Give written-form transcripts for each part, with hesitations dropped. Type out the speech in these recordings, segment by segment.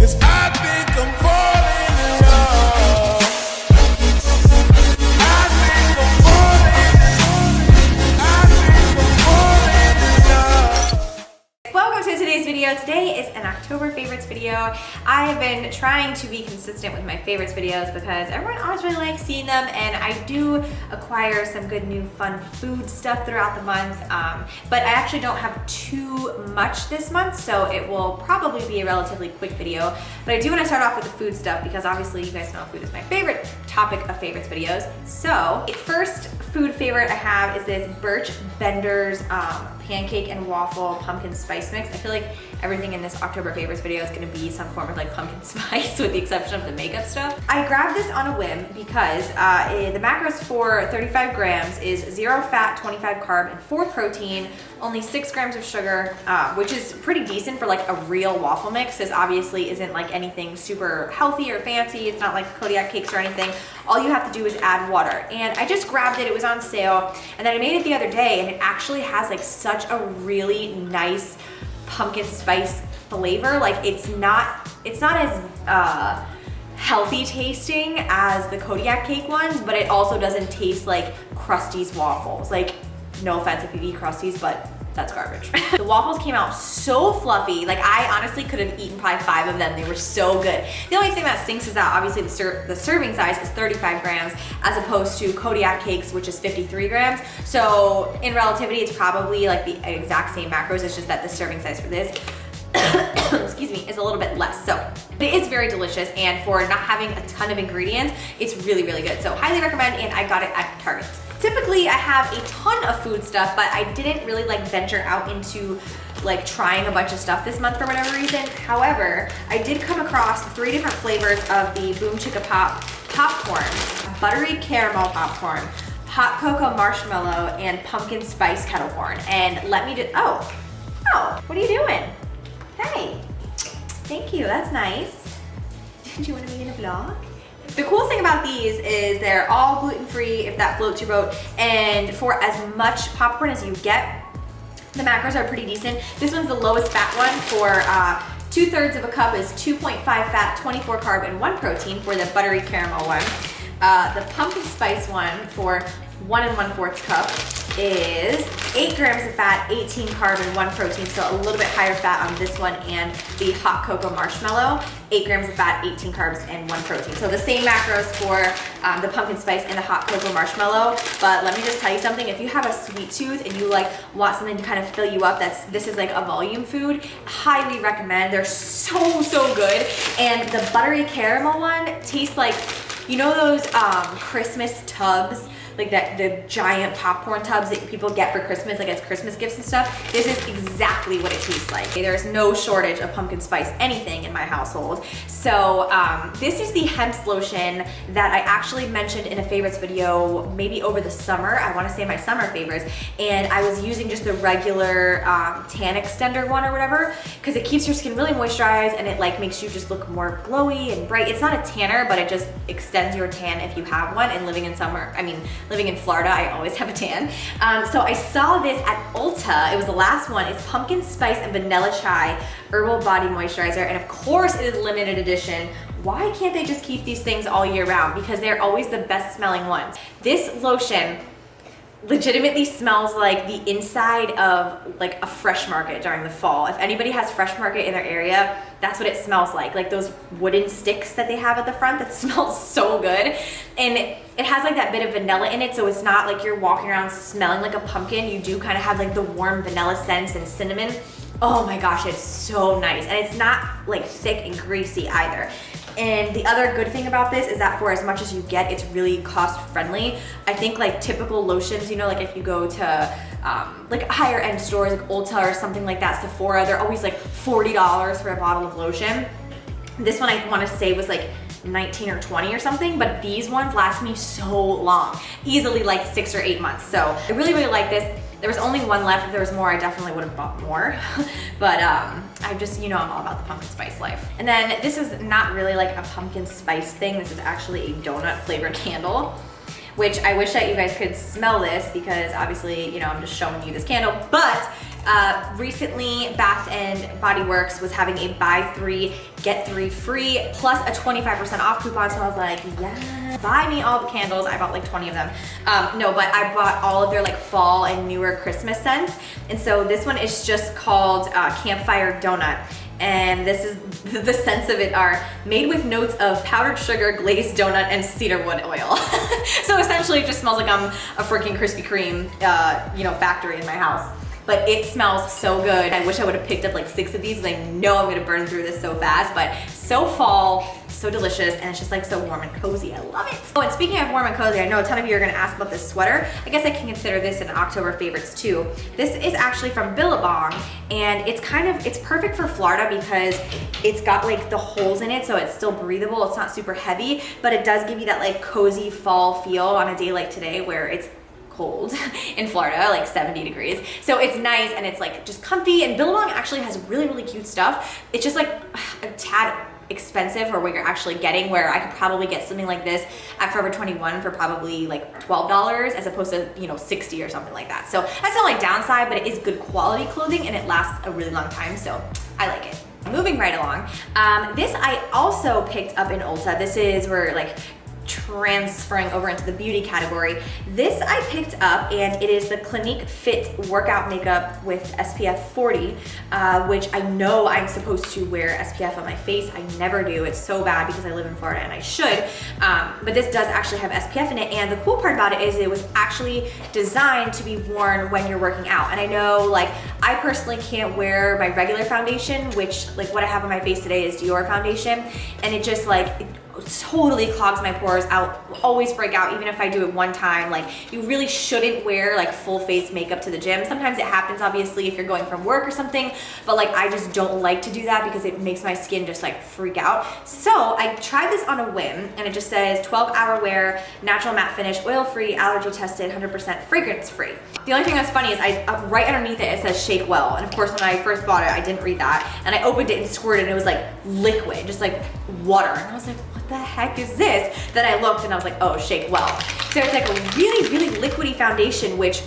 'cause I think I'm falling in love. I think I'm falling in love. Welcome to today's video. Today is an October favorites video. I have been trying to be consistent with my favorites videos because everyone always really likes seeing them, and I do acquire some good new fun food stuff throughout the month, but I actually don't have too much this month, so it will probably be a relatively quick video. But I do want to start off with the food stuff because obviously you guys know food is my favorite topic of favorites videos. So first food favorite I have is this Birch Bender's pancake and waffle pumpkin spice mix. I feel like everything in this October favorites video is gonna be some form of like pumpkin spice with the exception of the makeup stuff. I grabbed this on a whim because the macros for 35 grams is 0 fat, 25 carb, and 4 protein, only 6 grams of sugar, which is pretty decent for like a real waffle mix. This obviously isn't like anything super healthy or fancy. It's not like Kodiak cakes or anything. All you have to do is add water. And I just grabbed it, it was on sale, and then I made it the other day, and it actually has like such a really nice pumpkin spice flavor. Like it's not as healthy tasting as the Kodiak cake ones, but it also doesn't taste like Krusty's waffles. Like, no offense if you eat Krusty's, but that's garbage. The waffles came out so fluffy. Like I honestly could have eaten probably 5 of them. They were so good. The only thing that stinks is that obviously the serving size is 35 grams as opposed to Kodiak cakes, which is 53 grams. So in relativity, it's probably like the exact same macros. It's just that the serving size for this excuse me, is a little bit less. So it is very delicious, and for not having a ton of ingredients, it's really, really good. So highly recommend, and I got it at Target. Typically I have a ton of food stuff, but I didn't really like venture out into like trying a bunch of stuff this month for whatever reason. However, I did come across 3 different flavors of the Boom Chicka Pop popcorn, buttery caramel popcorn, hot cocoa marshmallow, and pumpkin spice kettle corn. And let me just, oh, what are you doing? Hey, thank you, that's nice. Did you want to be in a vlog? The cool thing about these is they're all gluten-free, if that floats your boat, and for as much popcorn as you get, the macros are pretty decent. This one's the lowest fat one. For 2/3 of a cup is 2.5 fat, 24 carb, and 1 protein for the buttery caramel one. The pumpkin spice one for 1 1/4 cup is 8 grams of fat, 18 carb, and 1 protein, so a little bit higher fat on this one. And the hot cocoa marshmallow, 8 grams of fat, 18 carbs, and 1 protein. So the same macros for the pumpkin spice and the hot cocoa marshmallow. But let me just tell you something, if you have a sweet tooth and you like want something to kind of fill you up, this is like a volume food, highly recommend. They're so, so good. And the buttery caramel one tastes like, you know those Christmas tubs, like the giant popcorn tubs that people get for Christmas, like as Christmas gifts and stuff? This is exactly what it tastes like. There's no shortage of pumpkin spice anything in my household. So this is the hemp lotion that I actually mentioned in a favorites video maybe over the summer. I want to say my summer favorites, and I was using just the regular tan extender one or whatever, because it keeps your skin really moisturized and it like makes you just look more glowy and bright. It's not a tanner, but it just extends your tan if you have one. And living in Florida, I always have a tan. So I saw this at Ulta. It was the last one. It's pumpkin spice and vanilla chai herbal body moisturizer, and of course it is limited edition. Why can't they just keep these things all year round? Because they're always the best smelling ones. This lotion legitimately smells like the inside of like a Fresh Market during the fall. If anybody has Fresh Market in their area, that's what it smells like those wooden sticks that they have at the front that smells so good. And it has like that bit of vanilla in it, so it's not like you're walking around smelling like a pumpkin. You do kind of have like the warm vanilla scents and cinnamon. Oh my gosh, it's so nice. And it's not like thick and greasy either. And the other good thing about this is that for as much as you get, it's really cost friendly. I think like typical lotions, you know, like if you go to like higher end stores like Ulta or something like that, Sephora, they're always like $40 for a bottle of lotion. This one I want to say was like 19 or 20 or something, but these ones last me so long, easily like 6 or 8 months. So I really, really like this. There was only one left. If there was more, I definitely would have bought more. But I just, you know, I'm all about the pumpkin spice life. And then this is not really like a pumpkin spice thing. This is actually a donut flavored candle, which I wish that you guys could smell this because obviously, you know, I'm just showing you this candle, but Recently, Bath and Body Works was having a buy 3, get 3 free, plus a 25% off coupon, so I was like, yeah, buy me all the candles. I bought like 20 of them. No, but I bought all of their like fall and newer Christmas scents, and so this one is just called Campfire Donut. And this is, the scents of it are made with notes of powdered sugar, glazed donut, and cedarwood oil. So essentially it just smells like I'm a freaking Krispy Kreme, factory in my house. But it smells so good. I wish I would have picked up like 6 of these, because I know I'm gonna burn through this so fast, but so fall, so delicious, and it's just like so warm and cozy. I love it. Oh, and speaking of warm and cozy, I know a ton of you are gonna ask about this sweater. I guess I can consider this an October favorites too. This is actually from Billabong, and it's perfect for Florida because it's got like the holes in it, so it's still breathable. It's not super heavy, but it does give you that like cozy fall feel on a day like today where it's cold in Florida, like 70 degrees. So it's nice and it's like just comfy, and Billabong actually has really, really cute stuff. It's just like a tad expensive for what you're actually getting, where I could probably get something like this at Forever 21 for probably like $12 as opposed to, $60 or something like that. So that's the only downside, but it is good quality clothing and it lasts a really long time, so I like it. Moving right along, this I also picked up in Ulta. This is where like transferring over into the beauty category. This I picked up, and it is the Clinique Fit workout makeup with SPF 40, which I know I'm supposed to wear SPF on my face. I never do. It's so bad because I live in Florida and I should, but this does actually have SPF in it, and the cool part about it is it was actually designed to be worn when you're working out. And I know, like, I personally can't wear my regular foundation, which like what I have on my face today is Dior foundation, and it just like it totally clogs my pores. I'll always break out even if I do it one time. Like, you really shouldn't wear like full face makeup to the gym. Sometimes it happens obviously if you're going from work or something, but like I just don't like to do that because it makes my skin just like freak out. So I tried this on a whim, and it just says 12-hour wear, natural matte finish, oil free, allergy tested, 100% fragrance free. The only thing that's funny is right underneath it says shake well, and of course when I first bought it I didn't read that, and I opened it and squirted and it was like liquid, just like water, and I was like, what the heck is this? Then I looked and I was like, oh, shake well. So it's like a really, really liquidy foundation, which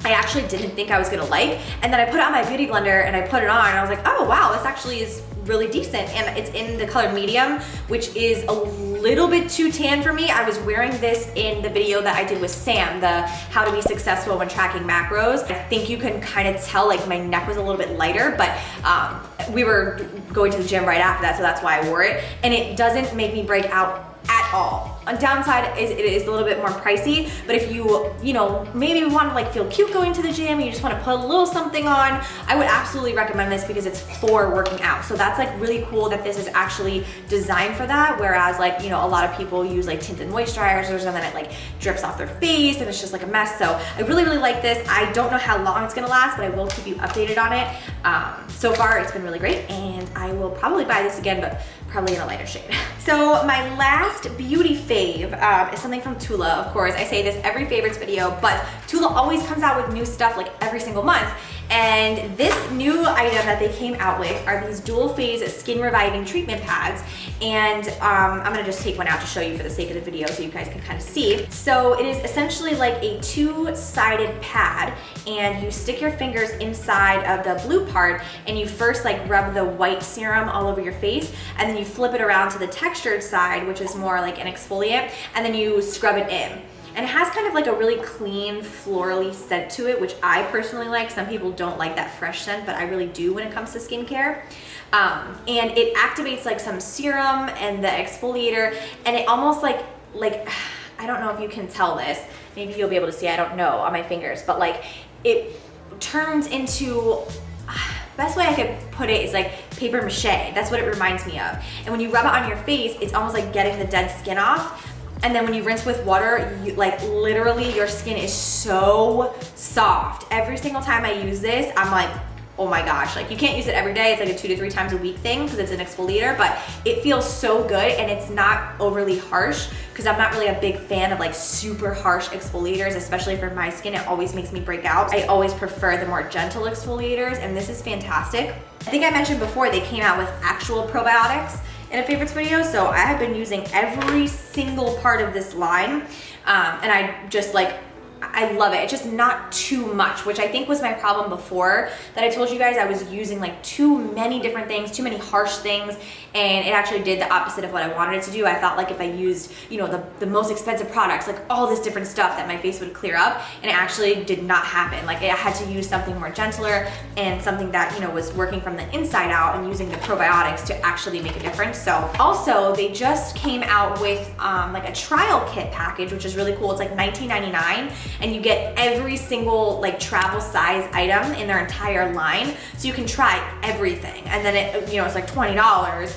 I actually didn't think I was gonna like, and then I put it on my beauty blender and I put it on and I was like, oh wow, this actually is really decent, and it's in the color medium, which is a little bit too tan for me. I was wearing this in the video that I did with Sam, the how to be successful when tracking macros. I think you can kind of tell like my neck was a little bit lighter, but we were going to the gym right after that, so that's why I wore it, and it doesn't make me break out at all. A downside is it is a little bit more pricey, but if you maybe want to like feel cute going to the gym and you just want to put a little something on, I would absolutely recommend this because it's for working out. So that's like really cool that this is actually designed for that, whereas like a lot of people use like tinted moisturizers and then it like drips off their face and it's just like a mess. So I really, really like this. I don't know how long it's gonna last, but I will keep you updated on it. So far it's been really great, and I will probably buy this again, but probably in a lighter shade. So my last beauty fave is something from Tula. Of course, I say this every favorites video, but Tula always comes out with new stuff like every single month. And this new item that they came out with are these dual phase skin reviving treatment pads. And I'm gonna just take one out to show you for the sake of the video so you guys can kind of see. So it is essentially like a two-sided pad, and you stick your fingers inside of the blue part, and you first like rub the white serum all over your face, and then you flip it around to the textured side, which is more like an exfoliant, and then you scrub it in. And it has kind of like a really clean, florally scent to it, which I personally like. Some people don't like that fresh scent, but I really do when it comes to skincare. And it activates like some serum and the exfoliator, and it almost like I don't know if you can tell this, maybe you'll be able to see, I don't know, on my fingers, but like it turns into, best way I could put it is like paper mache. That's what it reminds me of. And when you rub it on your face, it's almost like getting the dead skin off. And then when you rinse with water, you, like literally your skin is so soft. Every single time I use this, I'm like, oh my gosh, like you can't use it every day. It's like a 2 to 3 times a week thing because it's an exfoliator, but it feels so good, and it's not overly harsh because I'm not really a big fan of like super harsh exfoliators, especially for my skin. It always makes me break out. I always prefer the more gentle exfoliators, and this is fantastic. I think I mentioned before they came out with actual probiotics in a favorites video, so I have been using every single part of this line, and I just like I love it. It's just not too much, which I think was my problem before, that I told you guys I was using like too many different things, too many harsh things, and it actually did the opposite of what I wanted it to do. I thought like if I used, you know, the most expensive products, like all this different stuff, that my face would clear up, and it actually did not happen. Like I had to use something more gentler and something that, you know, was working from the inside out and using the probiotics to actually make a difference. So also they just came out with like a trial kit package, which is really cool. It's like $19.99, and you get every single like travel size item in their entire line, so you can try everything. And then it, you know, it's like $20,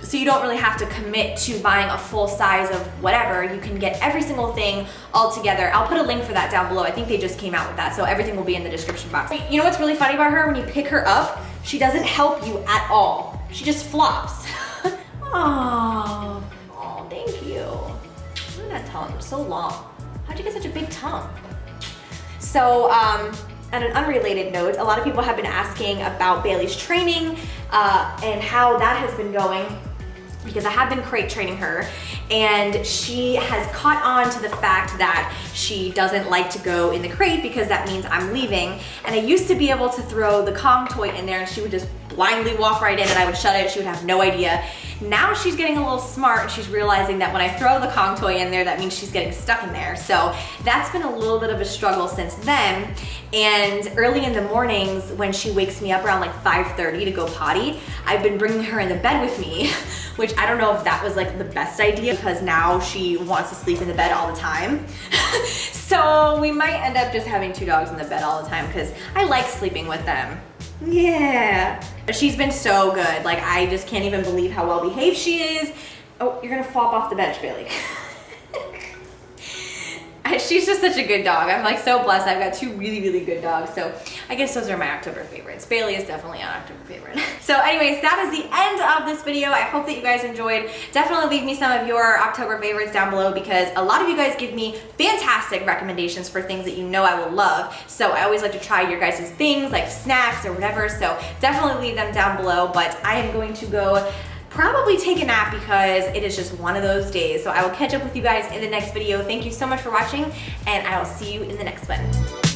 so you don't really have to commit to buying a full size of whatever. You can get every single thing all together. I'll put a link for that down below. I think they just came out with that, so everything will be in the description box. You know what's really funny about her? When you pick her up, she doesn't help you at all. She just flops. Oh, thank you. Look at that tongue, so long. How'd you get such a big tongue? So, on an unrelated note, a lot of people have been asking about Bailey's training and how that has been going, because I have been crate training her, and she has caught on to the fact that she doesn't like to go in the crate because that means I'm leaving. And I used to be able to throw the Kong toy in there and she would just blindly walk right in and I would shut it, she would have no idea. Now she's getting a little smart and she's realizing that when I throw the Kong toy in there, that means she's getting stuck in there. So that's been a little bit of a struggle since then. And early in the mornings when she wakes me up around like 5:30 to go potty, I've been bringing her in the bed with me, which I don't know if that was like the best idea, because now she wants to sleep in the bed all the time. So we might end up just having 2 dogs in the bed all the time because I like sleeping with them. Yeah. She's been so good. Like, I just can't even believe how well behaved she is. Oh, you're gonna flop off the bench, Bailey. She's just such a good dog. I'm like so blessed. I've got 2 really, really good dogs. So I guess those are my October favorites. Bailey is definitely an October favorite. So anyways, that is the end of this video. I hope that you guys enjoyed. Definitely leave me some of your October favorites down below, because a lot of you guys give me fantastic recommendations for things that you know I will love. So I always like to try your guys' things, like snacks or whatever. So definitely leave them down below. But I am going to go probably take a nap because it is just one of those days. So I will catch up with you guys in the next video. Thank you so much for watching, and I will see you in the next one.